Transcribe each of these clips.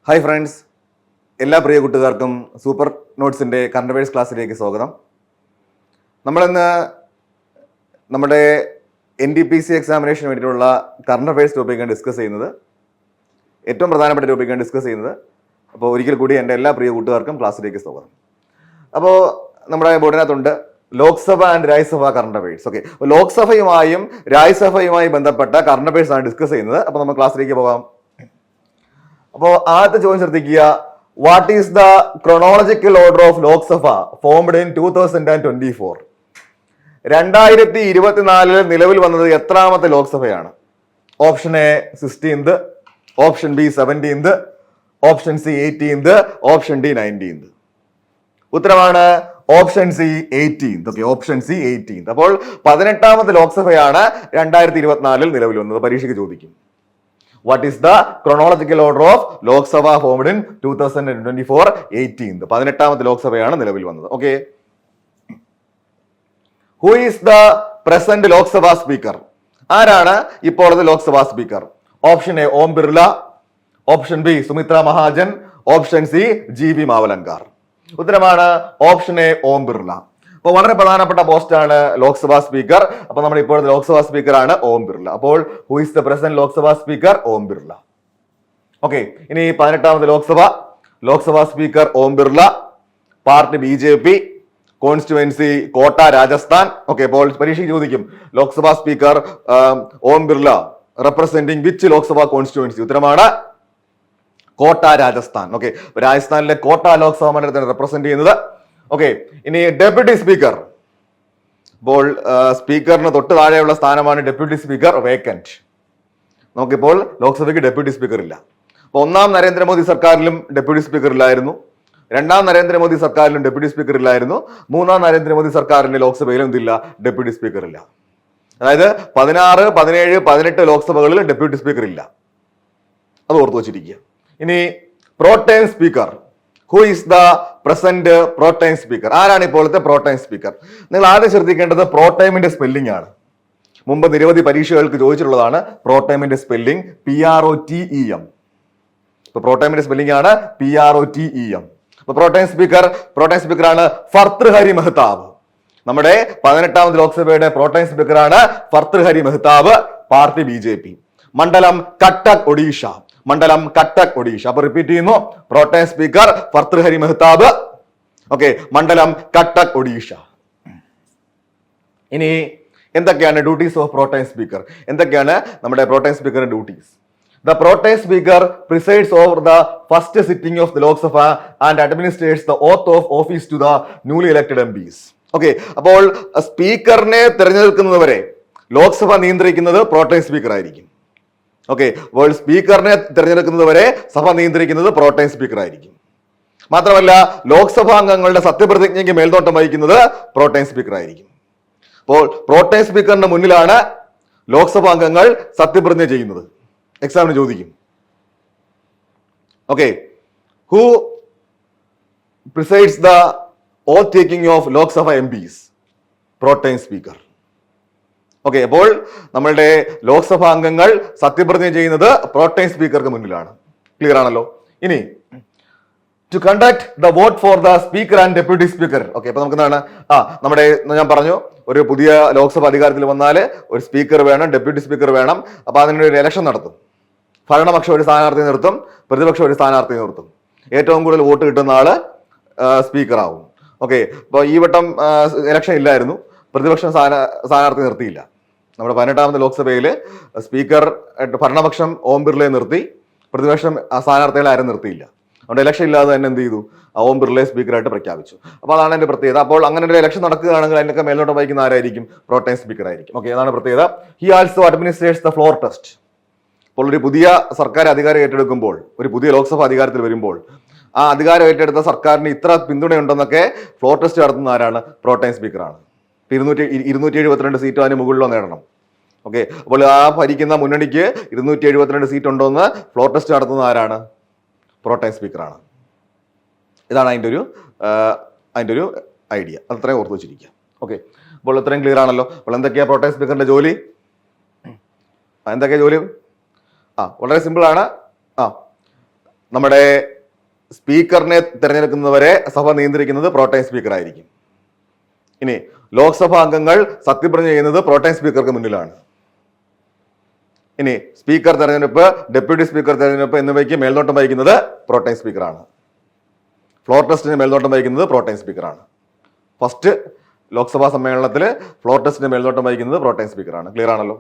Hi friends, എല്ലാ പ്രിയ കൂട്ടുകാർക്കും super നോട്ട്സിൻ്റെ current affairs ക്ലാസ്സിലേക്ക് സ്വാഗതം. നമ്മളിന്ന് നമ്മുടെ NTPC എക്സാമിനേഷന് വേണ്ടിയിട്ടുള്ള കറണ്ട് അഫയേഴ്സ് ടോപ്പിക്കാണ് ഡിസ്കസ് ചെയ്യുന്നത്. ഏറ്റവും പ്രധാനപ്പെട്ട ടോപ്പിക്കാണ് ഡിസ്കസ് ചെയ്യുന്നത്. അപ്പോൾ ഒരിക്കൽ കൂടി എൻ്റെ എല്ലാ പ്രിയ കൂട്ടുകാർക്കും ക്ലാസ്സിലേക്ക് സ്വാഗതം. അപ്പോൾ നമ്മുടെ ബോർഡിനകത്തുണ്ട് Lok Sabha and Rajya Sabha current affairs. Okay, ലോക്സഭയുമായും രാജ്യസഭയുമായി ബന്ധപ്പെട്ട കറണ്ട് അഫയേഴ്സ് ആണ് ഡിസ്കസ് ചെയ്യുന്നത്. അപ്പോൾ നമ്മൾ ക്ലാസ്സിലേക്ക് പോകാം. അപ്പോൾ ആദ്യത്തെ ചോദ്യം ശ്രദ്ധിക്കുക. What is the chronological order of Lok Sabha formed in 2024? 2024 നിലവിൽ വന്നത് എത്രാമത്തെ ലോക്സഭയാണ്? Option A 16th, option B 17th, option C 18th, option D 19th. ഉത്തരമാണ് option C 18th. Okay, option C 18th. അപ്പോൾ 18ാമത്തെ ലോക്സഭയാണ് 2024 നിലവിൽ വന്നത്. പരീക്ഷയ്ക്ക് ചോദിക്കും. What is the chronological order of Lok Sabha formed in 2024? 18th. 18ാമത്തെ ലോക്സഭയാണ് നിലവിൽ വന്നത്. Okay, who is the present Lok Sabha speaker? ആരാണ് ഇപ്പോഴത്തെ Lok Sabha speaker? Option A Om Birla, option B Sumitra Mahajan, option C GB Mavalankar. ഉത്തരമാണ് ഓപ്ഷൻ എ ഓം ബിർള. അപ്പോൾ വളരെ പ്രധാനപ്പെട്ട പോസ്റ്റാണ് ലോക്സഭാ സ്പീക്കർ. അപ്പൊ നമ്മുടെ ഇപ്പോഴത്തെ ലോക്സഭാ സ്പീക്കർ ആണ് ഓം ബിർള. അപ്പോൾ who is the present Lok Sabha speaker? Om Birla. Okay, ഇനി 18ാമത്തെ Lok Sabha speaker Om Birla, party BJP, constituency Kota Rajasthan. Okay, അപ്പോൾ പരീക്ഷയ്ക്ക് ചോദിക്കും Lok Sabha speaker Om Birla representing which Lok Sabha constituency? ഉത്തരമാണ് കോട്ട രാജസ്ഥാൻ. ഓക്കെ, രാജസ്ഥാനിലെ കോട്ട ലോക്സഭാ മണ്ഡലത്തിനെ റെപ്രസെന്റ് ചെയ്യുന്നത്. ഓക്കെ, ഇനി ഡെപ്യൂട്ടി സ്പീക്കർ. ഇപ്പോൾ സ്പീക്കറിന് തൊട്ട് താഴെയുള്ള സ്ഥാനമാണ് ഡെപ്യൂട്ടി സ്പീക്കർ, വേക്കന്റ്. നമുക്കിപ്പോൾ ലോക്സഭയ്ക്ക് ഡെപ്യൂട്ടി സ്പീക്കർ ഇല്ല. അപ്പൊ 1ാം നരേന്ദ്രമോദി സർക്കാരിലും ഡെപ്യൂട്ടി സ്പീക്കർ ഇല്ലായിരുന്നു, 2ാം നരേന്ദ്രമോദി സർക്കാരിലും ഡെപ്യൂട്ടി സ്പീക്കർ ഇല്ലായിരുന്നു, 3ാം നരേന്ദ്രമോദി സർക്കാരിന്റെ ലോക്സഭയിലും എന്തില്ല? ഡെപ്യൂട്ടി സ്പീക്കർ ഇല്ല. അതായത് 16, 17, 18 ലോക്സഭകളിൽ ഡെപ്യൂട്ടി സ്പീക്കർ ഇല്ല. അത് ഓർത്തു വച്ചിരിക്കുക. ഇനി pro tem speaker. Who is the present pro tem speaker? ആരാണ് ഇപ്പോഴത്തെ പ്രോടൈം സ്പീക്കർ? നിങ്ങൾ ആദ്യം ശ്രദ്ധിക്കേണ്ടത് പ്രോടൈമിന്റെ സ്പെല്ലിംഗ് ആണ്. മുമ്പ് നിരവധി പരീക്ഷകൾക്ക് ചോദിച്ചിട്ടുള്ളതാണ് പ്രോടൈമിന്റെ സ്പെല്ലിംഗ് PROTEM. ഇപ്പൊ പ്രോടൈമിന്റെ സ്പെല്ലിംഗ് ആണ് PROTEM. അപ്പൊ പ്രോടൈം സ്പീക്കർ ആണ് ഭർതൃഹരി മെഹ്താബ്. നമ്മുടെ 18ാമത് ലോക്സഭയുടെ പ്രോടൈം സ്പീക്കർ ആണ് ഭർതൃഹരി മെഹ്താബ്, പാർട്ടി BJP. മണ്ഡലം കട്ടക് ഒഡീഷ. അപ്പൊ റിപ്പീറ്റ് ചെയ്യുന്നു, pro tem speaker Bhartruhari Mahtab. Okay, മണ്ഡലം കട്ടക് ഒഡീഷ. ഇനി എന്തൊക്കെയാണ് ഡ്യൂട്ടീസ് ഓഫ് പ്രോടൈം സ്പീക്കർ? എന്തൊക്കെയാണ് നമ്മുടെ പ്രോടൈം സ്പീക്കറിന്റെ duties? The pro tem speaker presides over the first sitting of the Lok Sabha and administers the oath of office to the newly elected MPs. Okay, അപ്പോൾ സ്പീക്കറിനെ തിരഞ്ഞെടുക്കുന്നതുവരെ ലോക്സഭ നിയന്ത്രിക്കുന്നത് pro tem speaker ആയിരിക്കും. ഓക്കെ, അപ്പോൾ സ്പീക്കറിനെ തിരഞ്ഞെടുക്കുന്നത് വരെ സഭ നിയന്ത്രിക്കുന്നത് പ്രോടൈം സ്പീക്കർ ആയിരിക്കും. മാത്രമല്ല ലോക്സഭാംഗങ്ങളുടെ സത്യപ്രതിജ്ഞയ്ക്ക് മേൽനോട്ടം വഹിക്കുന്നത് പ്രോടൈം സ്പീക്കർ ആയിരിക്കും. അപ്പോൾ പ്രോടൈം സ്പീക്കറിന്റെ മുന്നിലാണ് ലോക്സഭാംഗങ്ങൾ സത്യപ്രതിജ്ഞ ചെയ്യുന്നത്. എക്സാമിന് ചോദിക്കും. Okay, who presides the oath taking of Lok Sabha MPs? Pro tem speaker. Okay, അപ്പോൾ നമ്മളുടെ ലോക്സഭാ അംഗങ്ങൾ സത്യപ്രതിജ്ഞ ചെയ്യുന്നത് പ്രോടൈം സ്പീക്കർക്ക് മുന്നിലാണ്. ക്ലിയർ ആണല്ലോ? ഇനി to conduct the vote for the speaker and deputy speaker. Okay, അപ്പൊ നമുക്ക് എന്താണ് ഞാൻ പറഞ്ഞു, ഒരു പുതിയ ലോക്സഭ അധികാരത്തിൽ വന്നാൽ ഒരു സ്പീക്കർ വേണം, ഡെപ്യൂട്ടി സ്പീക്കർ വേണം. അപ്പൊ അതിനൊരു ഇലക്ഷൻ നടത്തും. ഭരണപക്ഷം ഒരു സ്ഥാനാർത്ഥി നിർത്തും, പ്രതിപക്ഷം ഒരു സ്ഥാനാർത്ഥി നിർത്തും. ഏറ്റവും കൂടുതൽ വോട്ട് കിട്ടുന്ന ആള് സ്പീക്കർ ആവും. ഓക്കെ, അപ്പൊ ഈ വട്ടം ഇലക്ഷൻ ഇല്ലായിരുന്നു, പ്രതിപക്ഷം സ്ഥാനാർത്ഥി നിർത്തിയില്ല. നമ്മുടെ 18ാമത് ലോക്സഭയിൽ സ്പീക്കർ ഭരണപക്ഷം ഓം ബിർളയെ നിർത്തി, പ്രതിപക്ഷം സ്ഥാനാർത്ഥികളെ ആരും നിർത്തിയില്ല. അതുകൊണ്ട് ഇലക്ഷൻ ഇല്ലാതെ തന്നെ എന്ത് ചെയ്തു? ഓം ബിർളയെ സ്പീക്കറായിട്ട് പ്രഖ്യാപിച്ചു. അപ്പോൾ അതാണ് എൻ്റെ പ്രത്യേകത. അപ്പോൾ അങ്ങനെ ഒരു ഇലക്ഷൻ നടക്കുകയാണെങ്കിൽ അതിനൊക്കെ മേൽനോട്ടം വഹിക്കുന്ന ആരായിരിക്കും? പ്രോടൈം സ്പീക്കർ ആയിരിക്കും. ഓക്കെ, അതാണ് പ്രത്യേകത. He also administers the floor test. അപ്പോൾ ഒരു പുതിയ സർക്കാർ അധികാരം ഏറ്റെടുക്കുമ്പോൾ, ഒരു പുതിയ ലോക്സഭ അധികാരത്തിൽ വരുമ്പോൾ ആ അധികാരം ഏറ്റെടുത്ത സർക്കാരിന് ഇത്ര പിന്തുണയുണ്ടെന്നൊക്കെ ഫ്ലോർ ടെസ്റ്റ് നടത്തുന്ന ആരാണ്? പ്രോടൈം സ്പീക്കറാണ്. 272 സീറ്റ് അതിന് മുകളിലോ നേടണം. ഓക്കെ, അപ്പോൾ ആ ഭരിക്കുന്ന മുന്നണിക്ക് 272 സീറ്റ് ഉണ്ടോയെന്ന് ഫ്ലോർ ടെസ്റ്റ് നടത്തുന്ന ആരാണ്? പ്രോടൈം സ്പീക്കറാണ്. ഇതാണ് അതിൻ്റെ ഒരു ഐഡിയ. അത്രയും ഓർത്ത് വെച്ചിരിക്കുക. ഓക്കെ, അപ്പോൾ ഇത്രയും ക്ലിയർ ആണല്ലോ? അപ്പോൾ എന്തൊക്കെയാ പ്രോടൈം സ്പീക്കറിന്റെ ജോലി? എന്തൊക്കെയാ ജോലി? വളരെ സിമ്പിൾ ആണ്. നമ്മുടെ സ്പീക്കറിനെ തിരഞ്ഞെടുക്കുന്നവരെ സഭ നിയന്ത്രിക്കുന്നത് പ്രോട്ടൈം സ്പീക്കർ ആയിരിക്കും. ഇനി ലോക്സഭാ അംഗങ്ങൾ സത്യപ്രതിജ്ഞ ചെയ്യുന്നത് പ്രോട്ടൈം സ്പീക്കർക്ക് മുന്നിലാണ്. ഇനി സ്പീക്കർ തെരഞ്ഞെടുപ്പ്, ഡെപ്യൂട്ടി സ്പീക്കർ തെരഞ്ഞെടുപ്പ് എന്നിവയ്ക്ക് മേൽനോട്ടം വഹിക്കുന്നത് പ്രോട്ടൈം സ്പീക്കറാണ്. ഫ്ലോർ ടെസ്റ്റിന് മേൽനോട്ടം വഹിക്കുന്നത് പ്രോട്ടൈം സ്പീക്കറാണ്. ഫസ്റ്റ് ലോക്സഭാ സമ്മേളനത്തിൽ ഫ്ലോർ ടെസ്റ്റിന് മേൽനോട്ടം വഹിക്കുന്നത് പ്രോട്ടൈം സ്പീക്കറാണ്. ക്ലിയർ ആണല്ലോ.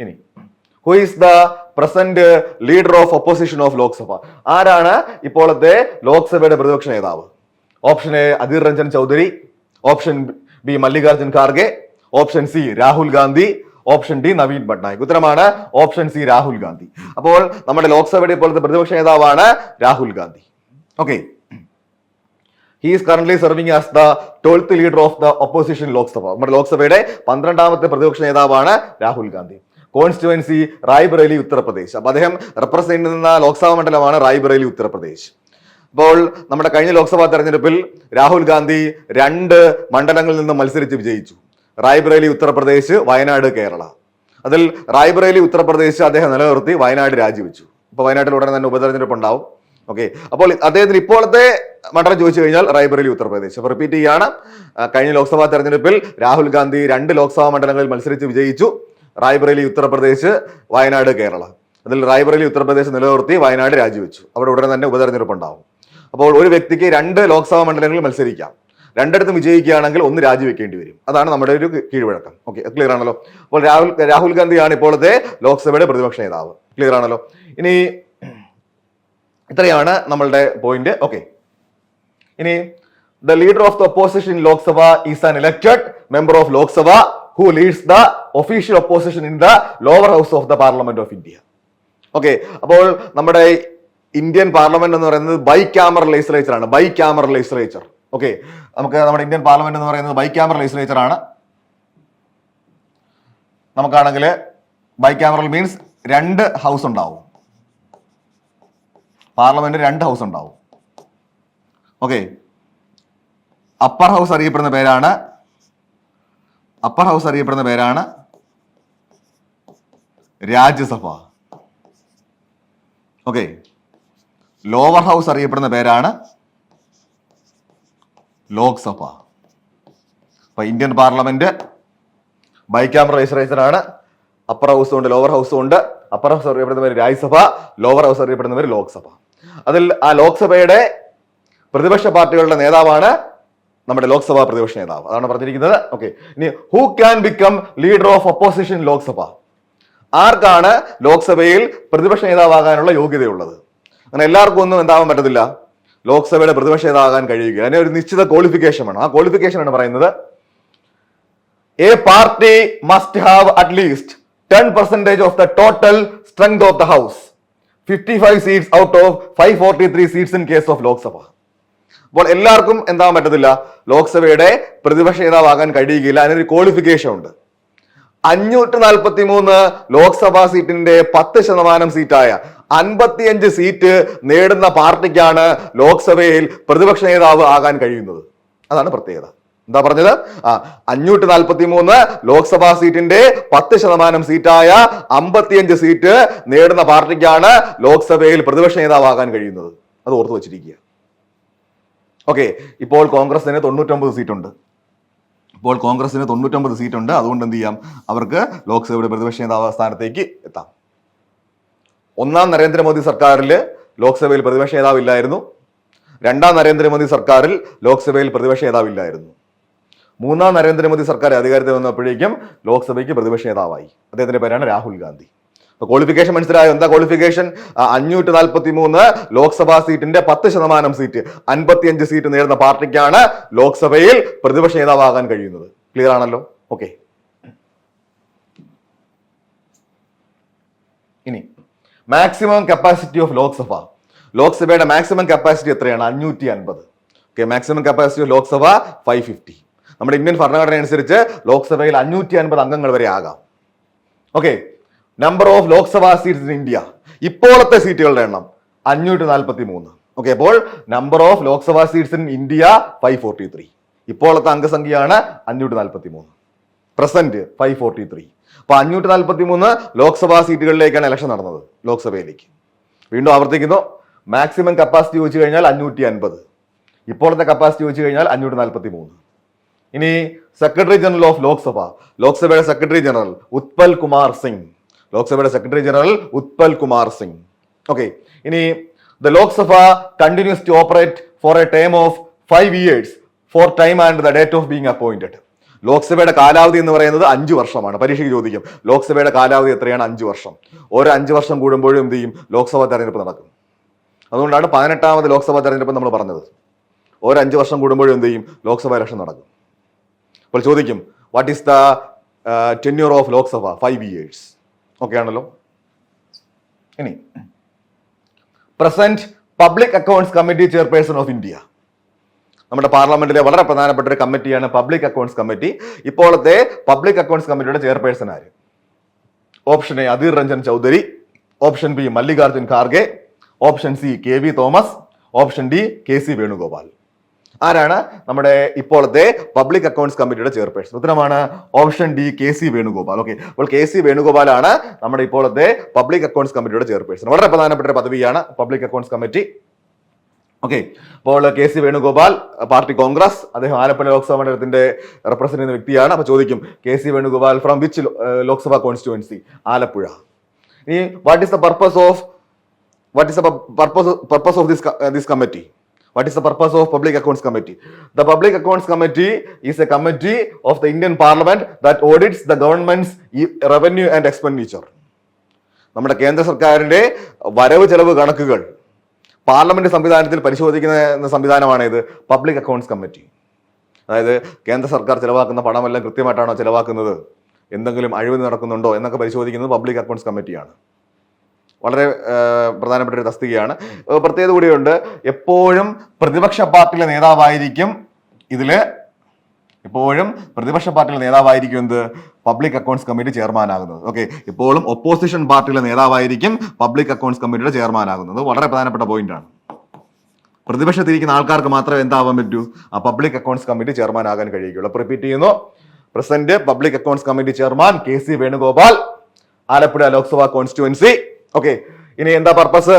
ഇനി who is the present leader of opposition of Lok Sabha? ആരാണ് ഇപ്പോഴത്തെ ലോക്സഭയുടെ പ്രതിപക്ഷ നേതാവ്? Option A Adhir Ranjan Chowdhury, option B Mallikarjun Kharge, option C Rahul Gandhi, option D Naveen Patnaik. ഉത്തരമാണ് ഓപ്ഷൻ സി രാഹുൽ ഗാന്ധി. അപ്പോൾ നമ്മുടെ ലോക്സഭയുടെ ഇപ്പോഴത്തെ പ്രതിപക്ഷ നേതാവാണ് Rahul Gandhi. Okay, he is currently serving as the 12th leader of the opposition Lok Sabha. നമ്മുടെ ലോക്സഭയുടെ 12ാമത്തെ പ്രതിപക്ഷ നേതാവാണ് രാഹുൽ ഗാന്ധി. കോൺസ്റ്റിറ്റ്യുവൻസി റായ്ബറേലി ഉത്തർപ്രദേശ്. അപ്പൊ അദ്ദേഹം റെപ്രസെന്റ് ചെയ്യുന്ന ലോക്സഭാ മണ്ഡലമാണ് റായ്ബറേലി ഉത്തർപ്രദേശ്. അപ്പോൾ നമ്മുടെ കഴിഞ്ഞ ലോക്സഭാ തെരഞ്ഞെടുപ്പിൽ രാഹുൽ ഗാന്ധി 2 മണ്ഡലങ്ങളിൽ നിന്ന് മത്സരിച്ച് വിജയിച്ചു. റായ്ബറേലി ഉത്തർപ്രദേശ്, വയനാട്, കേരള. അതിൽ റായ്ബറേലി ഉത്തർപ്രദേശ് അദ്ദേഹം നിലനിർത്തി, വയനാട് രാജിവെച്ചു. ഇപ്പൊ വയനാട്ടിൽ ഉടനെ തന്നെ ഉപതെരഞ്ഞെടുപ്പ് ഉണ്ടാവും. ഓക്കെ, അപ്പോൾ അദ്ദേഹത്തിന് ഇപ്പോഴത്തെ മണ്ഡലം ചോദിച്ചു കഴിഞ്ഞാൽ റായ്ബറേലി ഉത്തർപ്രദേശ്. അപ്പൊ റിപ്പീറ്റ് ചെയ്യാണ്, കഴിഞ്ഞ ലോക്സഭാ തെരഞ്ഞെടുപ്പിൽ രാഹുൽ ഗാന്ധി 2 ലോക്സഭാ മണ്ഡലങ്ങളിൽ മത്സരിച്ച് വിജയിച്ചു. റായ്ബറേലി ഉത്തർപ്രദേശ്, വയനാട്, കേരള. അതിൽ റായ്ബറേലി ഉത്തർപ്രദേശ് നിലനിർത്തി, വയനാട് രാജിവെച്ചു. അവിടെ ഉടനെ തന്നെ ഉപതെരഞ്ഞെടുപ്പ് ഉണ്ടാവും. അപ്പോൾ ഒരു വ്യക്തിക്ക് 2 ലോക്സഭാ മണ്ഡലങ്ങളിൽ മത്സരിക്കാം. 2 വിജയിക്കുകയാണെങ്കിൽ 1 രാജിവെക്കേണ്ടി വരും. അതാണ് നമ്മുടെ ഒരു കീഴ്വഴക്കം. ഓക്കെ, ക്ലിയർ ആണല്ലോ. അപ്പോൾ രാഹുൽ ഗാന്ധിയാണ് ഇപ്പോഴത്തെ ലോക്സഭയുടെ പ്രതിപക്ഷ നേതാവ്. ക്ലിയർ ആണല്ലോ. ഇനി ഇത്രയാണ് നമ്മളുടെ പോയിന്റ്. ഓക്കെ, ഇനി the leader of the opposition in Lok Sabha is an elected member of Lok Sabha who leads the official opposition in the lower house of the Parliament of India. Okay, അപ്പോൾ നമ്മുടെ ഇന്ത്യൻ പാർലമെന്റ് എന്ന് പറയുന്നത് bicameral legislature ആണ്. Bicameral legislature. Okay, നമുക്ക് നമ്മുടെ Indian parliament എന്ന് പറയുന്നത് bicameral legislature ആണ്. നമുക്കാണെങ്കിൽ ബൈ ക്യാമറൽ മീൻസ് 2 ഹൗസ് ഉണ്ടാവും. പാർലമെന്റ് 2 ഹൗസ് ഉണ്ടാവും. ഓക്കെ, അപ്പർ ഹൗസ് അറിയപ്പെടുന്ന പേരാണ് രാജ്യസഭ. ഓക്കെ, ലോവർ ഹൗസ് അറിയപ്പെടുന്ന പേരാണ് ലോക്സഭ. അപ്പൊ Indian parliament bicameral legislature ആണ്. അപ്പർ ഹൗസും ഉണ്ട്, ലോവർ ഹൗസും ഉണ്ട്. അപ്പർ ഹൗസ് അറിയപ്പെടുന്ന പേര് രാജ്യസഭ, ലോവർ ഹൗസ് അറിയപ്പെടുന്ന പേര് ലോക്സഭ. അതിൽ ആ ലോക്സഭയുടെ പ്രതിപക്ഷ പാർട്ടികളുടെ നേതാവാണ് നമ്മുടെ ലോക്സഭാ പ്രതിപക്ഷ നേതാവ്. അതാണ് പറഞ്ഞിരിക്കുന്നത്. ഓക്കെ, ഇനി who can become leader of opposition Lok Sabha? ആർക്കാണ് ലോക്സഭയിൽ പ്രതിപക്ഷ നേതാവാകാനുള്ള യോഗ്യതയുള്ളത്? അങ്ങനെ എല്ലാവർക്കും ഒന്നും എന്താവാൻ പറ്റത്തില്ല, ലോക്സഭയുടെ പ്രതിപക്ഷ നേതാവാകാൻ കഴിയുക. അതിന് ഒരു നിശ്ചിത ക്വാളിഫിക്കേഷൻ വേണം. ആ ക്വാളിഫിക്കേഷൻ ആണ് പറയുന്നത് A party must have at least 10% of the total strength of the house, 55 seats out of 543 seats in case of Lok Sabha. അപ്പോൾ എല്ലാവർക്കും എന്താവാൻ പറ്റത്തില്ല, ലോക്സഭയുടെ പ്രതിപക്ഷ നേതാവാകാൻ കഴിയുകയില്ല. അതിനൊരു ക്വാളിഫിക്കേഷൻ ഉണ്ട്. 543 ലോക്സഭാ സീറ്റിന്റെ 10% സീറ്റായ 55 സീറ്റ് നേടുന്ന പാർട്ടിക്കാണ് ലോക്സഭയിൽ പ്രതിപക്ഷ നേതാവ് ആകാൻ കഴിയുന്നത്. അതാണ് പ്രത്യേകത. എന്താ പറഞ്ഞത്? 543 ലോക്സഭാ സീറ്റിന്റെ 10% സീറ്റായ 55 സീറ്റ് നേടുന്ന പാർട്ടിക്കാണ് ലോക്സഭയിൽ പ്രതിപക്ഷ നേതാവാകാൻ കഴിയുന്നത്. അത് ഓർത്തു വച്ചിരിക്കുക. ഓക്കെ, ഇപ്പോൾ കോൺഗ്രസിന് 99 സീറ്റുണ്ട്. അതുകൊണ്ട് എന്ത് ചെയ്യാം, അവർക്ക് ലോക്സഭയുടെ പ്രതിപക്ഷ നേതാവ് സ്ഥാനത്തേക്ക് എത്താം. 1ാം നരേന്ദ്രമോദി സർക്കാരിൽ ലോക്സഭയിൽ പ്രതിപക്ഷ നേതാവില്ലായിരുന്നു. 2ാം നരേന്ദ്രമോദി സർക്കാരിൽ ലോക്സഭയിൽ പ്രതിപക്ഷ നേതാവില്ലായിരുന്നു. 3ാം നരേന്ദ്രമോദി സർക്കാർ അധികാരത്തിൽ വന്നപ്പോഴേക്കും ലോക്സഭയ്ക്ക് പ്രതിപക്ഷ നേതാവായി. അദ്ദേഹത്തിന്റെ പേരാണ് രാഹുൽ ഗാന്ധി. ക്വാളിഫിക്കേഷൻ മനസ്സിലായോ? എന്താ ക്വാളിഫിക്കേഷൻ? 543 ലോക്സഭാ സീറ്റിന്റെ 10% സീറ്റ്, 55 സീറ്റ് നേടുന്ന പാർട്ടിക്കാണ് ലോക്സഭയിൽ പ്രതിപക്ഷ നേതാവാകാൻ കഴിയുന്നത്. ക്ലിയർ ആണല്ലോ? ഓക്കെ, ഇനി മാക്സിമം കപ്പാസിറ്റി ഓഫ് ലോക്സഭ. ലോക്സഭയുടെ മാക്സിമം കപ്പാസിറ്റി എത്രയാണ്? 550. Okay, maximum capacity of Lok Sabha 550. നമ്മുടെ ഇന്ത്യൻ ഭരണഘടന അനുസരിച്ച് ലോക്സഭയിൽ 550 അംഗങ്ങൾ വരെ ആകാം. Okay, number of Lok Sabha seats in India, ഇപ്പോഴത്തെ സീറ്റുകളുടെ എണ്ണം 543. ഓക്കെ, അപ്പോൾ number of Lok Sabha seats in India 543. ഇപ്പോഴത്തെ അംഗസംഖ്യയാണ് 543. പ്രസന്റ് 543. അപ്പൊ 543 ലോക്സഭാ സീറ്റുകളിലേക്കാണ് ഇലക്ഷൻ നടന്നത്, ലോക്സഭയിലേക്ക്. വീണ്ടും ആവർത്തിക്കുന്നു, മാക്സിമം കപ്പാസിറ്റി ചോദിച്ചു കഴിഞ്ഞാൽ 550. ഇപ്പോഴത്തെ കപ്പാസിറ്റി ചോദിച്ചു കഴിഞ്ഞാൽ 543. ഇനി സെക്രട്ടറി ജനറൽ ഓഫ് ലോക്സഭ, ലോക്സഭയുടെ സെക്രട്ടറി ജനറൽ ഉത്പൽ കുമാർ സിംഗ്, ലോക്സഭയുടെ secretary general Utpal Kumar Singh. Okay, ഇനി the Lok Sabha continues to operate for a time of 5 years for time and the date of being appointed. ലോക്സഭയുടെ കാലാവധി എന്ന് പറയുന്നത് 5 വർഷമാണ്. പരീക്ഷയ്ക്ക് ചോദിക്കും ലോക്സഭയുടെ കാലാവധി എത്രയാണ്? 5 വർഷം. ഓരോ 5 വർഷം കൂടുമ്പോഴും എന്ത് ചെയ്യും? ലോക്സഭാ തെരഞ്ഞെടുപ്പ് നടക്കും. അതുകൊണ്ടാണ് 18ാമത് ലോക്സഭാ തെരഞ്ഞെടുപ്പ് നമ്മൾ പറഞ്ഞത്. ഓരോ 5 വർഷം കൂടുമ്പോഴും എന്ത് ചെയ്യും? ലോക്സഭ ഇലക്ഷൻ നടക്കും. അപ്പോൾ ചോദിക്കും what is the tenure of Lok Sabha? 5 years. Okay ആണല്ലോ. ഇനി present public accounts committee chairperson of India. നമ്മുടെ പാർലമെന്റിലെ വളരെ പ്രധാനപ്പെട്ട ഒരു കമ്മിറ്റിയാണ് പബ്ലിക് അക്കൗണ്ട്സ് കമ്മിറ്റി. ഇപ്പോഴത്തെ പബ്ലിക് അക്കൗണ്ട്സ് കമ്മിറ്റിയുടെ ചെയർപേഴ്സൺ ആര്? Option A Adhir Ranjan Chowdhury, option B Mallikarjun Kharge, option C KV Thomas, option D KC Venugopal. ആരാണ് നമ്മുടെ ഇപ്പോഴത്തെ പബ്ലിക് അക്കൗണ്ട്സ് കമ്മിറ്റിയുടെ ചെയർപേഴ്സൺ? ഉത്തരമാണ് option D KC Venugopal. Okay, അപ്പോൾ KC വേണുഗോപാലാണ് നമ്മുടെ ഇപ്പോഴത്തെ പബ്ലിക് അക്കൗണ്ട്സ് കമ്മിറ്റിയുടെ ചെയർപേഴ്സൺ. വളരെ പ്രധാനപ്പെട്ട ഒരു പദവിയാണ് പബ്ലിക് അക്കൗണ്ട്സ് കമ്മിറ്റി. ഓക്കെ, അപ്പോൾ KC വേണുഗോപാൽ പാർട്ടി കോൺഗ്രസ്, അദ്ദേഹം ആലപ്പുഴ ലോക്സഭാ മണ്ഡലത്തിന്റെ റെപ്രസെന്റ് ചെയ്യുന്ന വ്യക്തിയാണ്. അപ്പൊ ചോദിക്കും KC Venugopal from which Lok Sabha constituency? Alappuzha. ഇനി what is the purpose of this committee? What is the purpose of Public Accounts Committee? The Public Accounts Committee is a committee of the Indian Parliament that audits the government's revenue and expenditure. നമ്മുടെ കേന്ദ്ര സർക്കാരിന്റെ വരവ് ചെലവ് കണക്കുകൾ parliament സംവിധാനത്തിൽ പരിശോധിക്കുന്ന സംവിധാനമാണ് ഇത് പബ്ലിക് അക്കൗണ്ട്സ് കമ്മിറ്റി. അതായത് കേന്ദ്ര സർക്കാർ ചെലവാക്കുന്ന പണമെല്ലാം കൃത്യമായിട്ടാണോ ചെലവാക്കുന്നത്, എന്തെങ്കിലും അഴിമതി നടക്കുന്നുണ്ടോ എന്നൊക്കെ പരിശോധിക്കുന്നത് പബ്ലിക് അക്കൗണ്ട്സ് കമ്മിറ്റിയാണ്. വളരെ പ്രധാനപ്പെട്ട ഒരു തസ്തികയാണ്. പ്രത്യേകത കൂടിയുണ്ട്, എപ്പോഴും പ്രതിപക്ഷ പാർട്ടിയിലെ നേതാവായിരിക്കും ഇതില്, എപ്പോഴും പ്രതിപക്ഷ പാർട്ടിയിലെ നേതാവായിരിക്കും എന്ത്? പബ്ലിക് അക്കൗണ്ട്സ് കമ്മിറ്റി ചെയർമാനാകുന്നത്. ഓക്കെ, ഇപ്പോഴും ഒപ്പോസിഷൻ പാർട്ടിയിലെ നേതാവായിരിക്കും പബ്ലിക് അക്കൗണ്ട്സ് കമ്മിറ്റിയുടെ ചെയർമാനാകുന്നത്. വളരെ പ്രധാനപ്പെട്ട പോയിന്റ് ആണ്. പ്രതിപക്ഷത്തിരിക്കുന്ന ആൾക്കാർക്ക് മാത്രമേ എന്താവാൻ പറ്റൂ? ആ പബ്ലിക് അക്കൗണ്ട്സ് കമ്മിറ്റി ചെയർമാൻ ആകാൻ കഴിയുകയുള്ളൂ. അപ്പോൾ റിപ്പീറ്റ് ചെയ്യുന്നു, present public accounts committee chairman KC Venugopal, Alappuzha Lok Sabha constituency. Okay, ഇനി എന്താ പർപ്പസ്?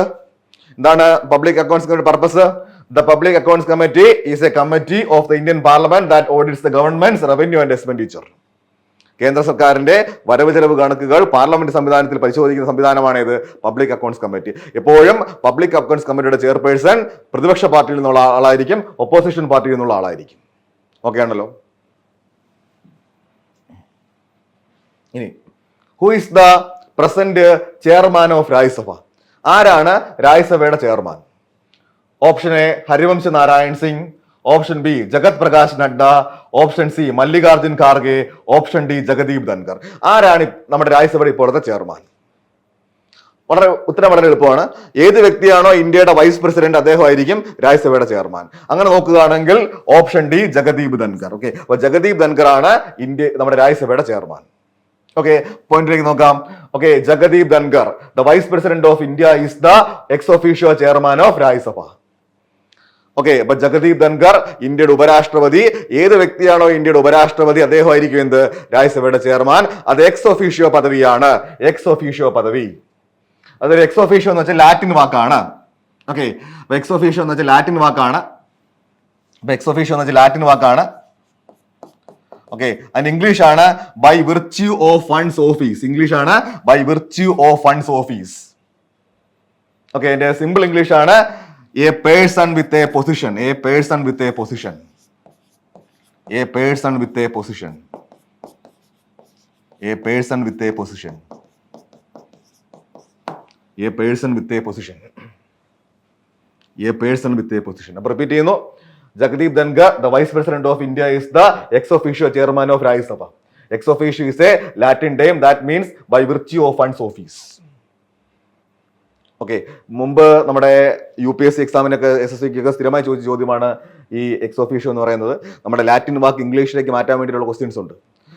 എന്താണ് public accounts committee purpose? The public accounts committee is A committee of the Indian parliament that audits the governments revenue and expenditure. കേന്ദ്ര സർക്കാരിന്റെ വരവ് ചെലവ് കണക്കുകൾ parliament സംവിധാനത്തിൽ പരിശോധിക്കുന്ന സംവിധാനമാണ് ഇത് പബ്ലിക് അക്കൗണ്ട്സ് കമ്മിറ്റി. എപ്പോഴും പബ്ലിക് അക്കൗണ്ട്സ് കമ്മിറ്റിയുടെ ചെയർപേഴ്സൺ പ്രതിപക്ഷ പാർട്ടിയിൽ നിന്നുള്ള ആളായിരിക്കും, ഒപ്പോസിഷൻ പാർട്ടിയിൽ നിന്നുള്ള ആളായിരിക്കും. ഓക്കെ ആണല്ലോ. ഇനി who is the present chairman of Rajya Sabha? ആരാണ് രാജ്യസഭയുടെ chairman? Option A Harivansh Narayan Singh, option B Jagat Prakash Nadda, option C Mallikarjun Kharge, option D Jagdeep Dhankhar. ആരാണ് നമ്മുടെ രാജ്യസഭയുടെ ഇപ്പോഴത്തെ ചെയർമാൻ? ഉത്തരം വളരെ എളുപ്പമാണ്. ഏത് വ്യക്തിയാണോ ഇന്ത്യയുടെ വൈസ് പ്രസിഡന്റ് അദ്ദേഹമായിരിക്കും രാജ്യസഭയുടെ ചെയർമാൻ. അങ്ങനെ നോക്കുകയാണെങ്കിൽ option D Jagdeep Dhankhar. Okay, അപ്പൊ ജഗദീപ് ധൻകർ ആണ് നമ്മുടെ രാജ്യസഭയുടെ ചെയർമാൻ. ഓക്കെ, പോയിന്റിലേക്ക് നോക്കാം. Okay, Jagdeep Dhankhar, the vice president of India is the ex officio chairman of Rajya Sabha. Okay, അപ്പൊ ജഗദീപ് ധൻകർ ഇന്ത്യയുടെ ഉപരാഷ്ട്രപതി. ഏത് വ്യക്തിയാണോ ഇന്ത്യയുടെ ഉപരാഷ്ട്രപതി അദ്ദേഹമായിരിക്കും എന്ത്? രാജ്യസഭയുടെ ചെയർമാൻ. അത് എക്സ് ഒഫീഷ്യോ പദവിയാണ്. എക്സ് ഒഫീഷ്യോ പദവി, അതൊരു എക്സ് ഒഫീഷ്യോ എന്ന് വെച്ചാൽ ലാറ്റിൻ വാക്കാണ്. ഓക്കെ, അപ്പൊ എക്സ് ഒഫീഷ്യോ എന്ന് വെച്ചാൽ ലാറ്റിൻ വാക്കാണ്. അപ്പൊ എക്സ് ഒഫീഷ്യോ എന്ന് വെച്ചാൽ ലാറ്റിൻ വാക്കാണ്. ഓക്കെ, ആൻഡ് ഇംഗ്ലീഷ് ആണ് by virtue of funds office. English ആണ് by virtue of funds office. Okay, എന്റെ സിമ്പിൾ ഇംഗ്ലീഷ് ആണ് a person with a position. A person with a position. A person with a position. A person with a position. A person with a position. A person with a position. അപ്പൊ repeat ചെയ്യുന്നു, Jagdeep Dhangar, the Vice President of India, is the ex officio chairman of Rajya Sabha. Ex officio is a Latin name that means by virtue of funds office. Okay, മുമ്പ് നമ്മുടെ UPSC എക്സാമിനൊക്കെ SSC ഒക്കെ സ്ഥിരമായി ചോദിച്ച ചോദ്യമാണ് ഈ X officio എന്ന് പറയുന്നത്. നമ്മുടെ ലാറ്റിൻ വാക്ക് ഇംഗ്ലീഷിലേക്ക് മാറ്റാൻ വേണ്ടിയിട്ടുള്ള ക്വസ്റ്റ്യൻസ് ഉണ്ട്.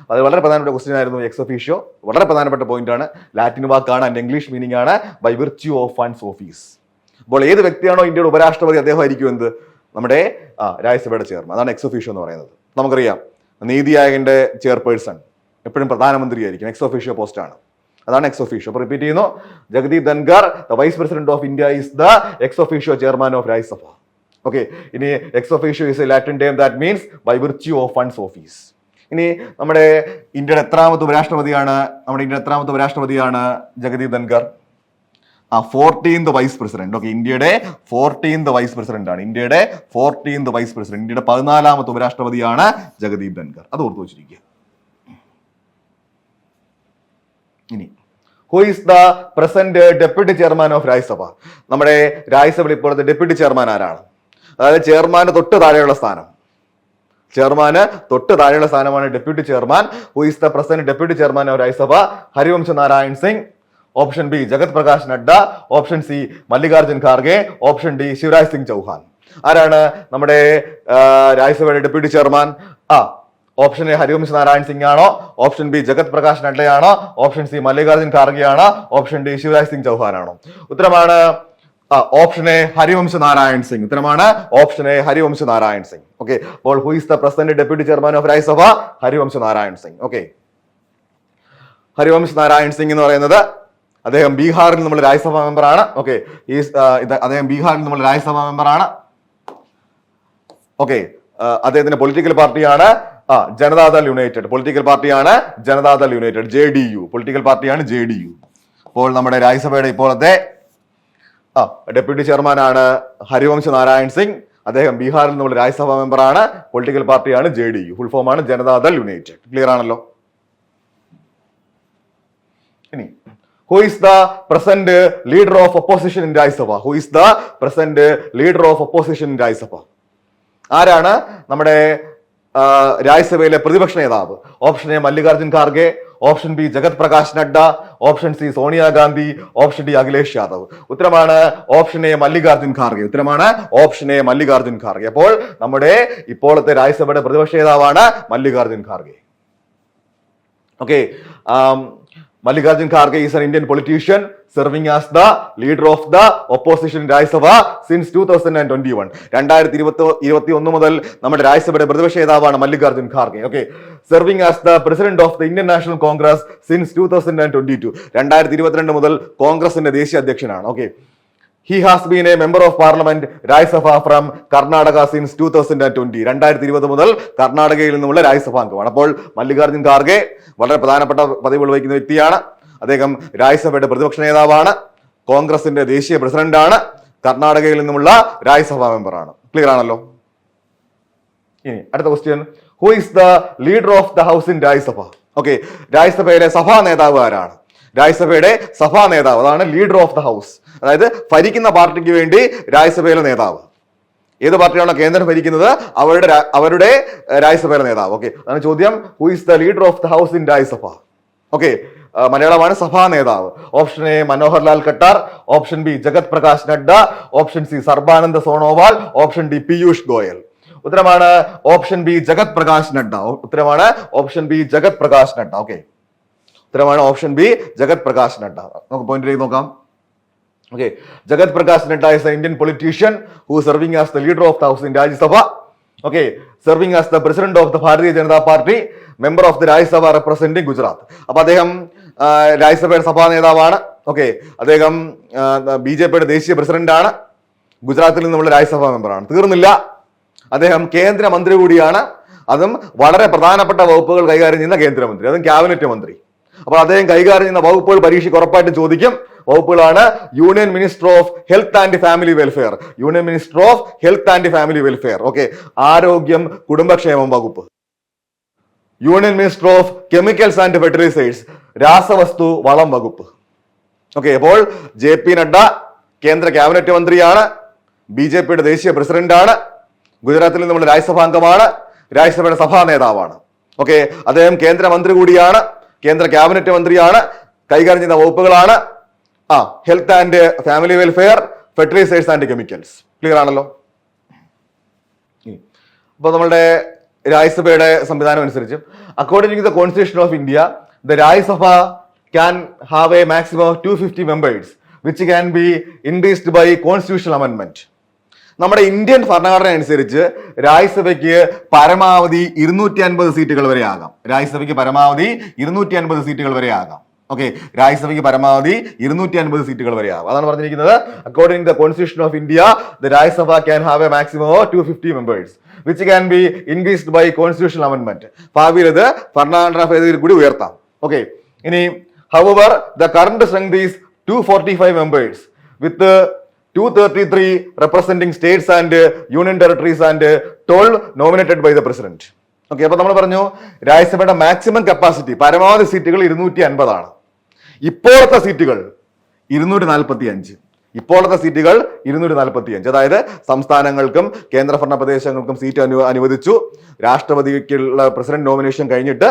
അത് വളരെ പ്രധാനപ്പെട്ട ക്വസ്റ്റ്യൻ ആയിരുന്നു എക്സ് ഒഫീഷ്യോ. വളരെ പ്രധാനപ്പെട്ട പോയിന്റ് ആണ്. ലാറ്റിൻ വാക്കാണ്, ആൻഡ് ഇംഗ്ലീഷ് മീനിങ് ആണ് by virtue of funds office. അപ്പോൾ ഏത് വ്യക്തിയാണോ ഇന്ത്യയുടെ ഉപരാഷ്ട്രപതി അദ്ദേഹമായിരിക്കും എന്ത്? നമ്മുടെ രാജ്യസഭയുടെ ചെയർമാൻ. അതാണ് എക്സ് ഒഫീഷ്യോ എന്ന് പറയുന്നത്. നമുക്കറിയാം നീതി ആയോഗിന്റെ ചെയർപേഴ്സൺ എപ്പോഴും പ്രധാനമന്ത്രിയായിരിക്കും. എക്സ് ഒഫീഷ്യോ പോസ്റ്റാണ്. അതാണ് എക്സ് ഒഫീഷ്യോ. അപ്പൊ റിപ്പീറ്റ് ചെയ്യുന്നു, Jagdeep Dhankhar the vice president of India is the ex officio chairman of Rajya Sabha. Okay, ഇനി ex officio is a Latin term that means by virtue of one's office. ഇനി നമ്മുടെ ഇന്ത്യയുടെ എത്രാമത്തെ ഉപരാഷ്ട്രപതിയാണ് Jagdeep Dhankhar? 14th vice president. Okay, ഇന്ത്യയുടെ 14th vice president ആണ്. ഇന്ത്യയുടെ 14th ഉപരാഷ്ട്രപതിയാണ് Jagdeep Dhankhar. അത് ഓർത്തു വെച്ചിരിക്കുക. ഇനി who is the present deputy chairman of Rajya Sabha? നമ്മുടെ രാജ്യസഭയിൽ ഇപ്പോഴത്തെ ഡെപ്യൂട്ടി ചെയർമാൻ ആരാണ്? അതായത് ചെയർമാന് തൊട്ട് താഴെയുള്ള സ്ഥാനമാണ് deputy chairman. Who is the present deputy chairman of Rajya Sabha? Harivansh Narayan Singh. Option B Jagat Prakash Nadda. Option C Mallikarjun Kharge. Option D Shivraj Singh Chouhan. ആരാണ് നമ്മുടെ രാജ്യസഭയുടെ deputy chairman? Option A Harivansh Narayan Singh ആണോ? ഓപ്ഷൻ ബി ജഗത് പ്രകാശ് നഡ്ഡയാണോ? ഓപ്ഷൻ സി മല്ലികാർജുൻ ഖാർഗെ ആണോ? ഓപ്ഷൻ ഡി ശിവരാജ് സിംഗ് ചൗഹാൻ ആണോ? ഉത്തരമാണ് ഓപ്ഷൻ എ ഹരിവംശ നാരായൺ സിംഗ്. ഉത്തരമാണ് option A Harivansh Narayan Singh. Okay, അപ്പോൾ who is the present deputy chairman of Rajya Sabha? Harivansh Narayan Singh. Okay, Harivansh Narayan Singh എന്ന് പറയുന്നത് അദ്ദേഹം ബീഹാറിൽ നിന്നുള്ള രാജ്യസഭാ മെമ്പറാണ്. ഓക്കെ, അദ്ദേഹം ബീഹാറിൽ നിന്നുള്ള രാജ്യസഭാ മെമ്പറാണ്. ഓക്കെ, അദ്ദേഹത്തിന്റെ പൊളിറ്റിക്കൽ പാർട്ടിയാണ് ജനതാദൾ യുണൈറ്റഡ്. JDU. പൊളിറ്റിക്കൽ പാർട്ടിയാണ് JDU. അപ്പോൾ നമ്മുടെ രാജ്യസഭയുടെ ഇപ്പോഴത്തെ ഡെപ്യൂട്ടി ചെയർമാനാണ് ഹരിവംശ നാരായൺ സിംഗ്. അദ്ദേഹം ബീഹാറിൽ നിന്നുള്ള രാജ്യസഭാ മെമ്പറാണ്. പൊളിറ്റിക്കൽ പാർട്ടിയാണ് JDU. ഫുൾ ഫോം ആണ് ജനതാദൾ യുണൈറ്റഡ്. ക്ലിയർ ആണല്ലോ? ഇനി who is the present leader of opposition in Rajya Sabha? ആരാണ് നമ്മുടെ രാജ്യസഭയിലെ പ്രതിപക്ഷ നേതാവ്? Option A Mallikarjun Kharge. Option B Jagat Prakash Nadda. Option C Sonia Gandhi. Option D Akhilesh Yadav. ഉത്തരമാണ് ഓപ്ഷൻ എ മല്ലികാർജുൻ ഖാർഗെ. അപ്പോൾ നമ്മുടെ ഇപ്പോഴത്തെ രാജ്യസഭയുടെ പ്രതിപക്ഷ നേതാവാണ് Mallikarjun Kharge. Okay, Mallikarjun Kharge is an Indian politician serving as the leader of the opposition in Rajya Sabha since 2021. 2021 മുതൽ നമ്മുടെ രാജ്യസഭയുടെ പ്രതിപക്ഷ നേതാവാണ് Mallikarjun Kharge. Okay, serving as the president of the Indian National Congress since 2022. 2022 മുതൽ കോൺഗ്രസിന്റെ ദേശീയ അധ്യക്ഷനാണ്. Okay, he has been a member of parliament Rajya Sabha from Karnataka since 2020. 2020 മുതൽ കർണാടകയിൽ നിന്നുള്ള രാജ്യസഭാ അംഗമാണ്. അപ്പോൾ മല്ലികാർജുൻ ഖാർഗെ വളരെ പ്രധാനപ്പെട്ട പദവികൾ വഹിക്കുന്ന വ്യക്തിയാണ്. അദ്ദേഹം രാജ്യസഭയുടെ പ്രതിപക്ഷ നേതാവാണ്, കോൺഗ്രസിന്റെ ദേശീയ പ്രസിഡന്റാണ്, കർണാടകയിൽ നിന്നുമുള്ള രാജ്യസഭാ മെമ്പറാണ്. ക്ലിയർ ആണല്ലോ? ഇനി അടുത്ത question, who is the leader of the house in Rajya Sabha? Okay, രാജ്യസഭയിലെ സഭാ നേതാവ് ആരാണ്? രാജ്യസഭയുടെ സഭാ നേതാവ്, അതാണ് ലീഡർ ഓഫ് ദ ഹൗസ്. അതായത് ഭരിക്കുന്ന പാർട്ടിക്ക് വേണ്ടി രാജ്യസഭയിലെ നേതാവ്. ഏത് പാർട്ടിയാണോ കേന്ദ്രം ഭരിക്കുന്നത് അവരുടെ രാജ്യസഭയിലെ നേതാവ്. ഓക്കെ, അതാണ് ചോദ്യം. Who is the leader of the house in Rajya Sabha? Okay, മലയാളമാണ് സഭാ നേതാവ്. Option A Manohar Lal Khattar, option B Jagat Prakash Nadda, option C Sarbananda Sonowal, option D Piyush Goyal. ഉത്തരമാണ് ഓപ്ഷൻ ബി ജഗത് പ്രകാശ് നഡ്ഡ. ഉത്തരമാണ് option B Jagat Prakash Nadda. Okay, ഉത്തരമാണ് ഓപ്ഷൻ ബി ജഗത് പ്രകാശ് നഡ്ഡ. നമുക്ക് പോയിന്റിലേക്ക് നോക്കാം. Okay, Jagat Prakash Nadda is an Indian politician who is serving as the leader of the House in Rajya Sabha. Okay, serving as the president of the Bharatiya Janata Party, member of the Rajya Sabha representing Gujarat. അപ്പോൾ അദ്ദേഹം രാജ്യസഭയുടെ സഭാ നേതാവാണ്. Okay, അദ്ദേഹം BJPയുടെ ദേശീയ പ്രസിഡന്റാണ്, ഗുജറാത്തിൽ നിന്നുള്ള രാജ്യസഭാ മെമ്പറാണ്. തീർന്നില്ല, അദ്ദേഹം കേന്ദ്രമന്ത്രി കൂടിയാണ്. അതും വളരെ പ്രധാനപ്പെട്ട വകുപ്പുകൾ കൈകാര്യം ചെയ്യുന്ന കേന്ദ്രമന്ത്രി, അതും ക്യാബിനറ്റ് മന്ത്രി. അപ്പോൾ അദ്ദേഹം കൈകാര്യം ചെയ്യുന്ന വകുപ്പുകൾ പരീക്ഷയ്ക്ക് ഉറപ്പായിട്ട് ചോദിക്കും. വകുപ്പുകളാണ് union minister of health and family welfare. Okay, ആരോഗ്യം കുടുംബക്ഷേമം വകുപ്പ്. Union minister of chemicals and fertilisers, രാസവസ്തു വളം വകുപ്പ്. ഓക്കെ, അപ്പോൾ JP നഡ്ഡ കേന്ദ്ര ക്യാബിനറ്റ് മന്ത്രിയാണ്, BJPയുടെ ദേശീയ പ്രസിഡന്റാണ്, ഗുജറാത്തിൽ നിന്നുള്ള രാജ്യസഭാ അംഗമാണ്, രാജ്യസഭയുടെ സഭാ നേതാവാണ്. ഓക്കെ, അദ്ദേഹം കേന്ദ്രമന്ത്രി കൂടിയാണ്, കേന്ദ്ര ക്യാബിനറ്റ് മന്ത്രിയാണ്. കൈകാര്യം ചെയ്യുന്ന വകുപ്പുകളാണ് health and family welfare, fertilisers and chemicals. Clear ആണല്ലോ? അപ്പോൾ നമ്മളുടെ രാജ്യസഭയുടെ സംവിധാനം അനുസരിച്ച്, according to the constitution of India, the Rajya Sabha can have a maximum of 250 members which can be increased by constitutional amendment. നമ്മുടെ ഇന്ത്യൻ ഭരണഘടന അനുസരിച്ച് രാജ്യസഭയ്ക്ക് പരമാവധി 250 സീറ്റുകൾ വരെ ആകാം. രാജ്യസഭയ്ക്ക് പരമാവധി 250 സീറ്റുകൾ വരെ ആകാം. ഓക്കെ, രാജ്യസഭയ്ക്ക് പരമാവധി 250 സീറ്റുകൾ വരെയാവും. അതാണ് പറഞ്ഞിരിക്കുന്നത്. According to the constitution of India, the Rajya Sabha can have a maximum of 250 members which can be increased by constitutional amendment. ഭാവിയിൽ ഇത് ഭരണഘടനാ ഭേദഗതിയിൽ കൂടി ഉയർത്താം. ഓക്കെ, ഇനി however the current strength is 245 members with 233 representing states and union territories and 12 nominated by the president. Okay, അപ്പൊ നമ്മൾ പറഞ്ഞു രാജ്യസഭയുടെ മാക്സിമം കപ്പാസിറ്റി പരമാവധി സീറ്റുകൾ 250 ആണ്. ഇപ്പോഴത്തെ സീറ്റുകൾ 245. ഇപ്പോഴത്തെ സീറ്റുകൾ 245. അതായത് സംസ്ഥാനങ്ങൾക്കും കേന്ദ്രഭരണ പ്രദേശങ്ങൾക്കും സീറ്റ് അനുവദിച്ചു. രാഷ്ട്രപതിക്കുള്ള പ്രസിഡന്റ് നോമിനേഷൻ കഴിഞ്ഞിട്ട്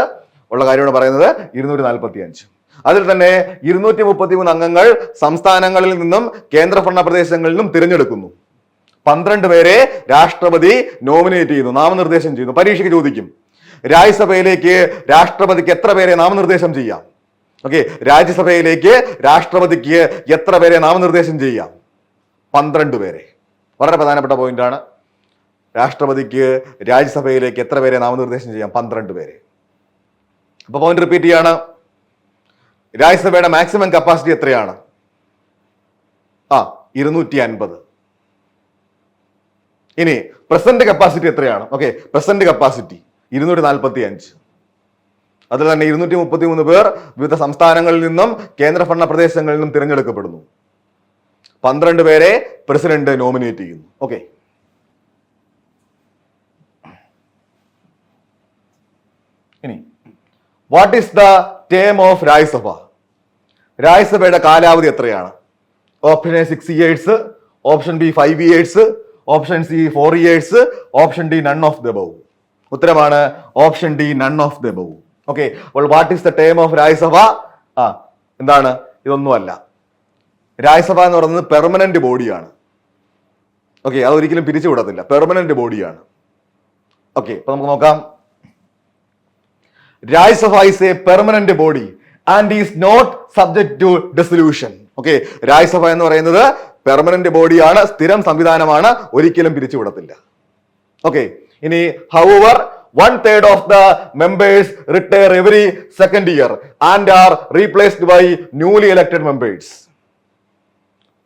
ഉള്ള കാര്യമാണ് പറയുന്നത് 245. അതിൽ തന്നെ 233 അംഗങ്ങൾ സംസ്ഥാനങ്ങളിൽ നിന്നും കേന്ദ്രഭരണ പ്രദേശങ്ങളിൽ നിന്നും തിരഞ്ഞെടുക്കുന്നു. 12 പേരെ രാഷ്ട്രപതി നോമിനേറ്റ് ചെയ്യുന്നു, നാമനിർദ്ദേശം ചെയ്യുന്നു. പരീക്ഷയ്ക്ക് ചോദിക്കും, രാജ്യസഭയിലേക്ക് രാഷ്ട്രപതിക്ക് എത്ര പേരെ നാമനിർദ്ദേശം ചെയ്യാം? ഓക്കെ, രാജ്യസഭയിലേക്ക് രാഷ്ട്രപതിക്ക് എത്ര പേരെ നാമനിർദ്ദേശം ചെയ്യാം? 12 പേരെ. വളരെ പ്രധാനപ്പെട്ട പോയിന്റാണ്. രാഷ്ട്രപതിക്ക് രാജ്യസഭയിലേക്ക് എത്ര പേരെ നാമനിർദ്ദേശം ചെയ്യാം? 12 പേരെ. അപ്പൊ പോയിന്റ് റിപ്പീറ്റ് ചെയ്യാണ്. രാജ്യസഭയുടെ മാക്സിമം കപ്പാസിറ്റി എത്രയാണ്? 250. ഇനി പ്രസന്റ് കപ്പാസിറ്റി എത്രയാണ്? Okay, present capacity 245. അതിൽ തന്നെ 233 പേർ വിവിധ സംസ്ഥാനങ്ങളിൽ നിന്നും കേന്ദ്രഭരണ പ്രദേശങ്ങളിൽ നിന്നും തിരഞ്ഞെടുക്കപ്പെടുന്നു. 12 പേരെ പ്രസിഡന്റ് നോമിനേറ്റ് ചെയ്യുന്നു. ഓക്കെ, ഇനി what is the term of Rajya Sabha? രാജ്യസഭയുടെ കാലാവധി എത്രയാണ്? Option A 6 years, option B 5 years, option C 4 years, option D none of the above. ഉത്തരമാണ് option D none of the above. Okay, അപ്പോൾ what is the term of Rajya Sabha? എന്താണ്? ഇതൊന്നുമല്ല. രാജ്യസഭ എന്ന് പറയുന്നത് permanent ബോഡിയാണ്. ഓക്കെ, അതൊരിക്കലും പിരിച്ചുവിടത്തില്ല, പെർമനന്റ് ബോഡിയാണ്. ഓക്കെ, അപ്പൊ നമുക്ക് നോക്കാം. Rajya Sabha is A permanent body and is not subject to dissolution. Okay, Rajya Sabha എന്ന് പറയുന്നത് പെർമനന്റ് ബോഡിയാണ്, സ്ഥിരം സംവിധാനമാണ്, ഒരിക്കലും പിരിച്ചുവിടത്തില്ല. ഓക്കെ, ഇനി however 1/3 of the members retire every second year and are replaced by newly elected members.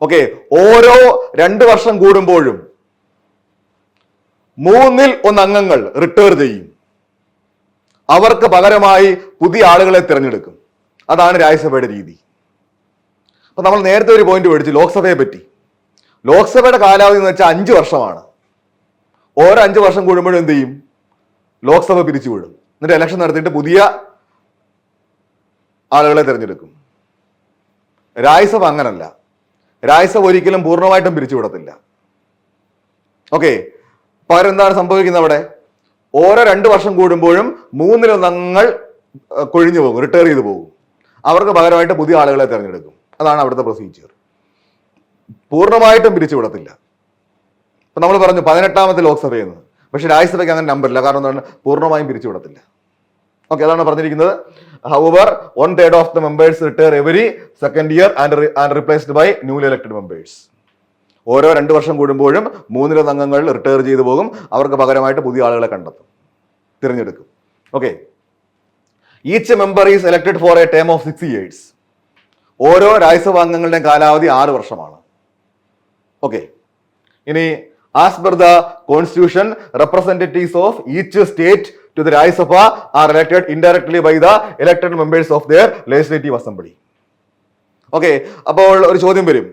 Okay, ഓരോ 2 വർഷം കൂടുമ്പോഴും 1/3 അംഗങ്ങൾ റിട്ടയർ ചെയ്യും. അവർക്ക് പകരമായി പുതിയ ആളുകളെ തിരഞ്ഞെടുക്കും. അതാണ് രാജ്യസഭയുടെ രീതി. അപ്പൊ നമ്മൾ നേരത്തെ ഒരു പോയിന്റ് പഠിച്ചു ലോക്സഭയെ പറ്റി. ലോക്സഭയുടെ കാലാവധി എന്ന് വെച്ചാൽ 5 വർഷമാണ്. ഓരോ 5 വർഷം കൂടുമ്പോഴും എന്ത് ചെയ്യും? ലോക്സഭ പിരിച്ചുവിടും. എന്നിട്ട് ഇലക്ഷൻ നടത്തിയിട്ട് പുതിയ ആളുകളെ തിരഞ്ഞെടുക്കും. രാജ്യസഭ അങ്ങനല്ല. രാജ്യസഭ ഒരിക്കലും പൂർണ്ണമായിട്ടും പിരിച്ചുവിടത്തില്ല. ഓക്കെ, പകരം എന്താണ് സംഭവിക്കുന്നത്? അവിടെ ഓരോ 2 വർഷം കൂടുമ്പോഴും 3/1 അംഗങ്ങൾ കൊഴിഞ്ഞു പോകും, റിട്ടയർ ചെയ്തു പോകും. അവർക്ക് പകരമായിട്ട് പുതിയ ആളുകളെ തിരഞ്ഞെടുക്കും. അതാണ് അവിടുത്തെ പ്രൊസീജിയർ. പൂർണ്ണമായിട്ടും പിരിച്ചുവിടത്തില്ല. ഇപ്പൊ നമ്മൾ പറഞ്ഞു 18ാമത്തെ ലോക്സഭയെന്ന്. പക്ഷെ രാജ്യസഭയ്ക്ക് അങ്ങനെ നമ്പറില്ല. കാരണം എന്താണ്? പൂർണ്ണമായും പിരിച്ചുവിടത്തില്ല. ഓക്കെ, അതാണ് പറഞ്ഞിരിക്കുന്നത്. however 1/3 of the members retire every second year and replaced by newly elected members. ഓരോ 2 വർഷം കൂടുമ്പോഴും 3/1 അംഗങ്ങൾ റിട്ടയർ ചെയ്തു പോകും. അവർക്ക് പകരമായിട്ട് പുതിയ ആളുകളെ കണ്ടെത്തും, തിരഞ്ഞെടുക്കും. Okay, each member is elected for a term of 6 years. ഓരോ രാജ്യസഭാ അംഗങ്ങളുടെയും കാലാവധി 6 വർഷമാണ്. ഓക്കെ, ഇനി as per the constitution representatives of each state to the Rajya Sabha are elected indirectly by the elected members of their legislative assembly. Okay, അപ്പോൾ ഒരു ചോദ്യം വരും,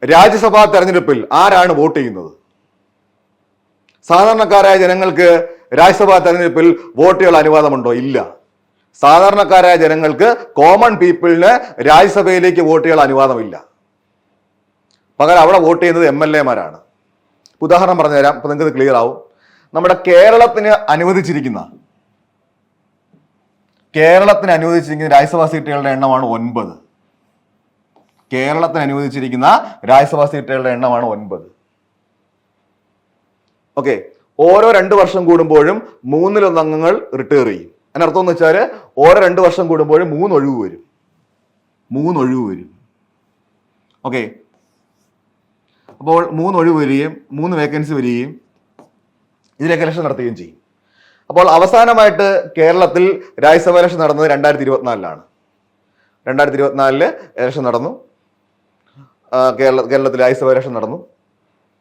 രാജ്യസഭാ തെരഞ്ഞെടുപ്പിൽ ആരാണ് വോട്ട് ചെയ്യുന്നത്? സാധാരണക്കാരായ ജനങ്ങൾക്ക് രാജ്യസഭാ തെരഞ്ഞെടുപ്പിൽ വോട്ട് ചെയ്യാൻ അനുവാദമുണ്ടോ? ഇല്ല. സാധാരണക്കാരായ ജനങ്ങൾക്ക്, കോമൺ പീപ്പിളിന് രാജ്യസഭയിലേക്ക് വോട്ട് ചെയ്യാൻ അനുവാദമില്ല. പകരം അവിടെ വോട്ട് ചെയ്യുന്നത് MLA-മാരാണ്. ഉദാഹരണം പറഞ്ഞുതരാം, അപ്പൊ നിങ്ങൾക്ക് ക്ലിയർ ആവും. നമ്മുടെ കേരളത്തിന് അനുവദിച്ചിരിക്കുന്ന രാജ്യസഭാ സീറ്റുകളുടെ എണ്ണമാണ് 9. കേരളത്തിന് അനുവദിച്ചിരിക്കുന്ന രാജ്യസഭാ സീറ്റുകളുടെ എണ്ണമാണ് 9. ഓക്കെ, ഓരോ 2 വർഷം കൂടുമ്പോഴും 3/1 അംഗങ്ങൾ റിട്ടയർ ചെയ്യും. അതിനർത്ഥം എന്ന് വെച്ചാൽ ഓരോ 2 വർഷം കൂടുമ്പോഴും 3 ഒഴിവ് വരും. ഓക്കെ, അപ്പോൾ 3 ഒഴിവ് വരികയും 3 വേക്കൻസി വരികയും ഇതിലേക്ക് ഇലക്ഷൻ നടത്തുകയും ചെയ്യും. അപ്പോൾ അവസാനമായിട്ട് കേരളത്തിൽ രാജ്യസഭ ഇലക്ഷൻ നടന്നത് 2024-ലാണ്. 2024 ഇലക്ഷൻ നടന്നു. കേരളത്തിൽ രാജ്യസഭ ഇലക്ഷൻ നടന്നു.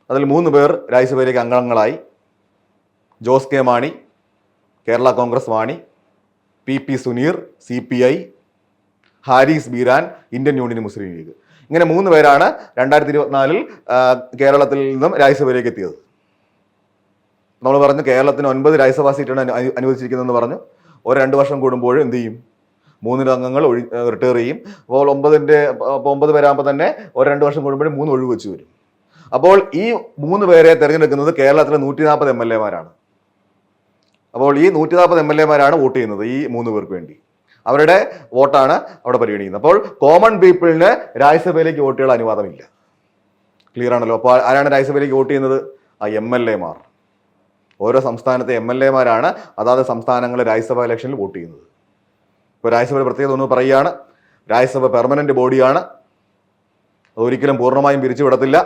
അതിൽ 3 പേർ രാജ്യസഭയിലേക്ക് അംഗങ്ങളായി. Jose K Mani, Kerala Congress Mani, PP Suneer CPI, Haris Beeran Indian Union Muslim League. ഇങ്ങനെ 3 പേരാണ് 2024 കേരളത്തിൽ നിന്നും രാജ്യസഭയിലേക്ക് എത്തിയത്. നമ്മൾ പറഞ്ഞു കേരളത്തിന് 9 രാജ്യസഭാ സീറ്റാണ് അനുവദിച്ചിരിക്കുന്നതെന്ന് പറഞ്ഞു. 2 വർഷം കൂടുമ്പോഴും എന്ത് ചെയ്യും? 3 അംഗങ്ങൾ റിട്ടയർ ചെയ്യും. അപ്പോൾ 9 പേരാകുമ്പോൾ തന്നെ 2 വർഷം കൂടുമ്പോഴും 3 ഒഴിവ് വെച്ച് വരും. അപ്പോൾ ഈ 3 പേരെ തിരഞ്ഞെടുക്കുന്നത് കേരളത്തിലെ 140 MLA-മാരാണ്. അപ്പോൾ ഈ 140 MLA-മാരാണ് വോട്ട് ചെയ്യുന്നത് ഈ 3 പേർക്ക് വേണ്ടി. അവരുടെ വോട്ടാണ് അവിടെ പരിഗണിക്കുന്നത്. അപ്പോൾ കോമൺ പീപ്പിളിന് രാജ്യസഭയിലേക്ക് വോട്ട് ചെയ്യാൻ അനുവാദമില്ല. ക്ലിയർ ആണല്ലോ? അപ്പോൾ ആരാണ് രാജ്യസഭയിലേക്ക് വോട്ട് ചെയ്യുന്നത്? MLA-മാർ. ഓരോ സംസ്ഥാനത്തെ MLA-മാരാണ് അതാത് സംസ്ഥാനങ്ങളിലെ രാജ്യസഭാ ഇലക്ഷനിൽ വോട്ട് ചെയ്യുന്നത്. ഇപ്പോൾ രാജ്യസഭയുടെ പ്രത്യേകത ഒന്ന് പറയുകയാണ്, രാജ്യസഭ പെർമനന്റ് ബോഡിയാണ്. അതൊരിക്കലും പൂർണ്ണമായും പിരിച്ചുവിടത്തില്ല.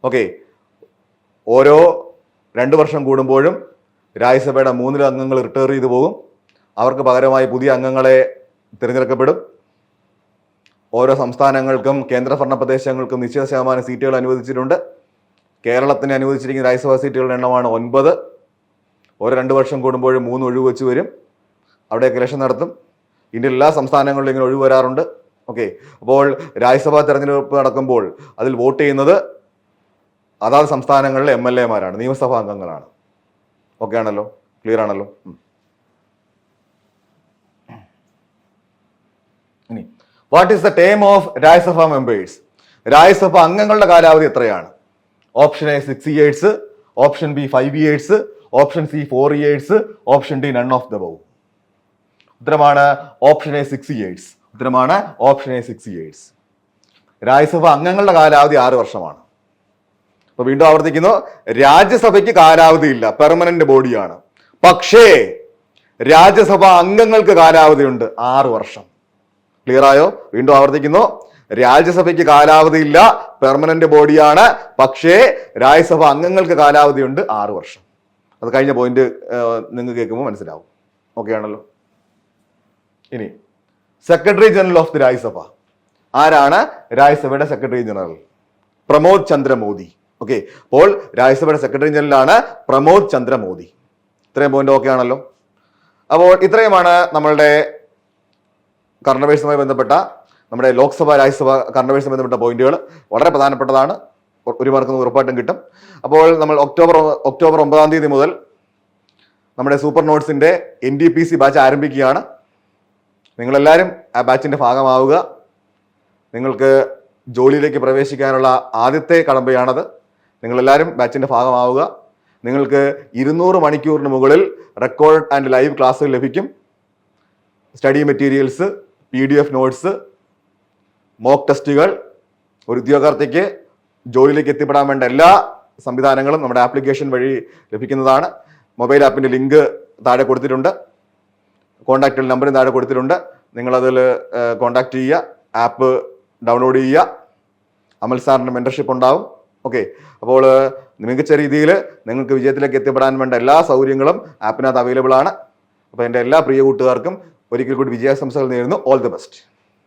ഓക്കെ, ഓരോ 2 വർഷം കൂടുമ്പോഴും രാജ്യസഭയുടെ 3 അംഗങ്ങൾ റിട്ടയർ ചെയ്തു പോകും. അവർക്ക് പകരമായി പുതിയ അംഗങ്ങളെ തിരഞ്ഞെടുക്കപ്പെടും. ഓരോ സംസ്ഥാനങ്ങൾക്കും കേന്ദ്രഭരണ പ്രദേശങ്ങൾക്കും നിശ്ചിത ശതമാനം സീറ്റുകൾ അനുവദിച്ചിട്ടുണ്ട്. കേരളത്തിന് അനുവദിച്ചിരിക്കുന്ന രാജ്യസഭാ സീറ്റുകളുടെ എണ്ണമാണ് 9. ഓരോ 2 വർഷം കൂടുമ്പോഴും 3 ഒഴിവ് വെച്ച് വരും. അവിടെയൊക്കെ ഇലക്ഷൻ നടത്തും. ഇന്ത്യയിൽ എല്ലാ സംസ്ഥാനങ്ങളിലും ഇങ്ങനെ ഒഴിവ് വരാറുണ്ട്. ഓക്കെ, അപ്പോൾ രാജ്യസഭാ തെരഞ്ഞെടുപ്പ് നടക്കുമ്പോൾ അതിൽ വോട്ട് ചെയ്യുന്നത് അതാത് സംസ്ഥാനങ്ങളിലെ MLA-മാരാണ്, നിയമസഭാ അംഗങ്ങളാണ്. ഓക്കെ ആണല്ലോ? ക്ലിയർ ആണല്ലോ? ഇനി what is the time of Rajya Sabha members? Rajya Sabha അംഗങ്ങളുടെ കാലാവധി എത്രയാണ്? Option A 6 years, option B 5 years, option C 4 years, option D none of the above. ഉത്തരമാണ് ഓപ്ഷൻ എ 6 years. ഉത്തരമാണ് ഓപ്ഷൻ എ 6 years. രാജ്യസഭ അംഗങ്ങളുടെ കാലാവധി 6 വർഷമാണ്. അപ്പൊ വീണ്ടും ആവർത്തിക്കുന്നു, രാജ്യസഭയ്ക്ക് കാലാവധി ഇല്ല, പെർമനന്റ് ബോഡിയാണ്. പക്ഷേ രാജ്യസഭ അംഗങ്ങൾക്ക് കാലാവധിയുണ്ട് 6 വർഷം. ക്ലിയർ ആയോ? വീണ്ടും ആവർത്തിക്കുന്നു, രാജ്യസഭയ്ക്ക് കാലാവധി ഇല്ല, പെർമനന്റ് ബോഡിയാണ്. പക്ഷേ രാജ്യസഭ അംഗങ്ങൾക്ക് കാലാവധിയുണ്ട് 6 വർഷം. അത് കഴിഞ്ഞ പോയിന്റ് നിങ്ങൾക്ക് കേൾക്കുമ്പോൾ മനസ്സിലാവും. ഓക്കെ ആണല്ലോ? ഇനി secretary general of the Rajya Sabha ആരാണ്? രാജ്യസഭയുടെ secretary general Pramod Chandra Mody. Okay, അപ്പോൾ രാജ്യസഭയുടെ സെക്രട്ടറി ജനറൽ ആണ് പ്രമോദ് ചന്ദ്ര മോദി. ഇത്രയും പോയിന്റ് ഓക്കെ ആണല്ലോ? അപ്പോൾ ഇത്രയുമാണ് നമ്മളുടെ കറണ്ട് അഫയേഴ്സുമായി ബന്ധപ്പെട്ട നമ്മുടെ ലോക്സഭ രാജ്യസഭ കറണ്ട് അഫയേഴ്സുമായി ബന്ധപ്പെട്ട പോയിന്റുകൾ. വളരെ പ്രധാനപ്പെട്ടതാണ്, 1 മാർക്ക് ഉറപ്പായിട്ടും കിട്ടും. അപ്പോൾ നമ്മൾ ഒക്ടോബർ 9 മുതൽ നമ്മുടെ സൂപ്പർ നോട്ട്സിന്റെ NTPC ബാച്ച് ആരംഭിക്കുകയാണ്. നിങ്ങളെല്ലാവരും ആ ബാച്ചിന്റെ ഭാഗമാവുക. നിങ്ങൾക്ക് ജോലിയിലേക്ക് പ്രവേശിക്കാനുള്ള ആദ്യത്തെ കടമ്പയാണത്. നിങ്ങളെല്ലാവരും ബാച്ചിന്റെ ഭാഗമാവുക. നിങ്ങൾക്ക് 200 മണിക്കൂറിന് മുകളിൽ റെക്കോർഡ് ആൻഡ് ലൈവ് ക്ലാസ്സുകൾ ലഭിക്കും. Study materials, PDF notes, mock ടെസ്റ്റുകൾ. ഒരു ഉദ്യോഗാർത്ഥിക്ക് ജോലിയിലേക്ക് എത്തിപ്പെടാൻ വേണ്ട എല്ലാ സംവിധാനങ്ങളും നമ്മുടെ ആപ്ലിക്കേഷൻ വഴി ലഭിക്കുന്നതാണ്. മൊബൈൽ ആപ്പിന്റെ ലിങ്ക് താഴെ കൊടുത്തിട്ടുണ്ട്, കോൺടാക്റ്റ് നമ്പറും താഴെ കൊടുത്തിട്ടുണ്ട്. നിങ്ങളതിൽ കോൺടാക്ട് ചെയ്യുക, ആപ്പ് ഡൗൺലോഡ് ചെയ്യുക. അമൽ സാറിൻ്റെ മെന്റർഷിപ്പ് ഉണ്ടാവും. ഓക്കെ, അപ്പോൾ മികച്ച രീതിയിൽ നിങ്ങൾക്ക് വിജയത്തിലേക്ക് എത്തിപ്പെടാൻ വേണ്ട എല്ലാ സൗകര്യങ്ങളും ആപ്പിനകത്ത് അവൈലബിൾ ആണ്. അപ്പോൾ എൻ്റെ എല്ലാ പ്രിയ കൂട്ടുകാർക്കും ഒരിക്കൽ കൂടി വിജയാശംസകൾ നേരുന്നു. All the best.